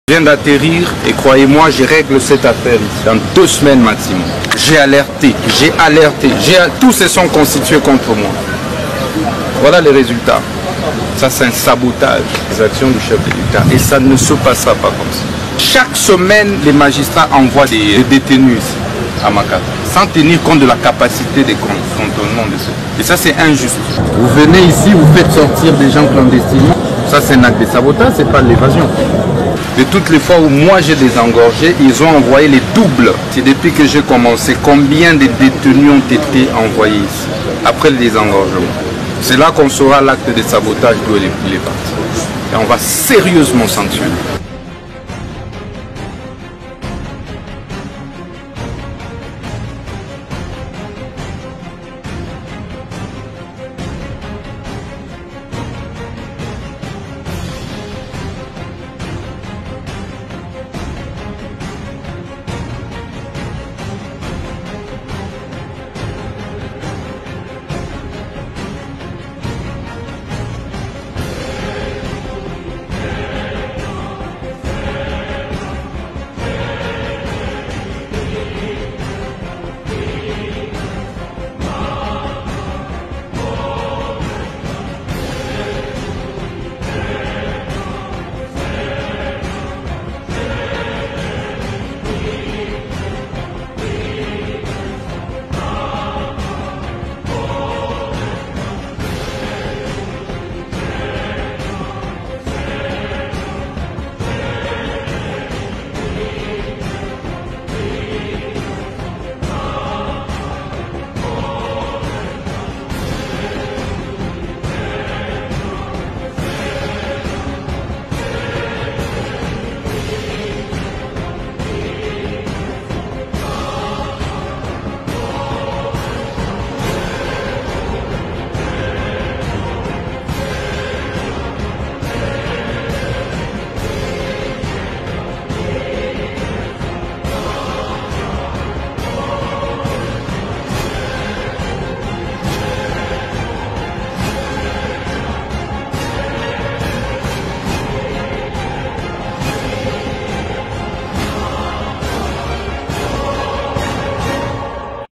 Je viens d'atterrir et croyez-moi, je règle cette affaire ici dans 2 semaines maximum. J'ai alerté, tous se sont constitués contre moi. Voilà les résultats. Ça, c'est un sabotage des actions du chef de l'État et ça ne se passera pas comme ça. Chaque semaine, les magistrats envoient des détenus ici à Makata, sans tenir compte de la capacité de contournement de ceux. Et ça, c'est injuste. Vous venez ici, vous faites sortir des gens clandestinement. Ça, c'est un acte de sabotage, c'est pas l'évasion. De toutes les fois où moi j'ai désengorgé, ils ont envoyé les doubles. C'est depuis que j'ai commencé. Combien de détenus ont été envoyés ici après le désengorgement? C'est là qu'on saura l'acte de sabotage d'où il est parti. Et on va sérieusement sanctionner.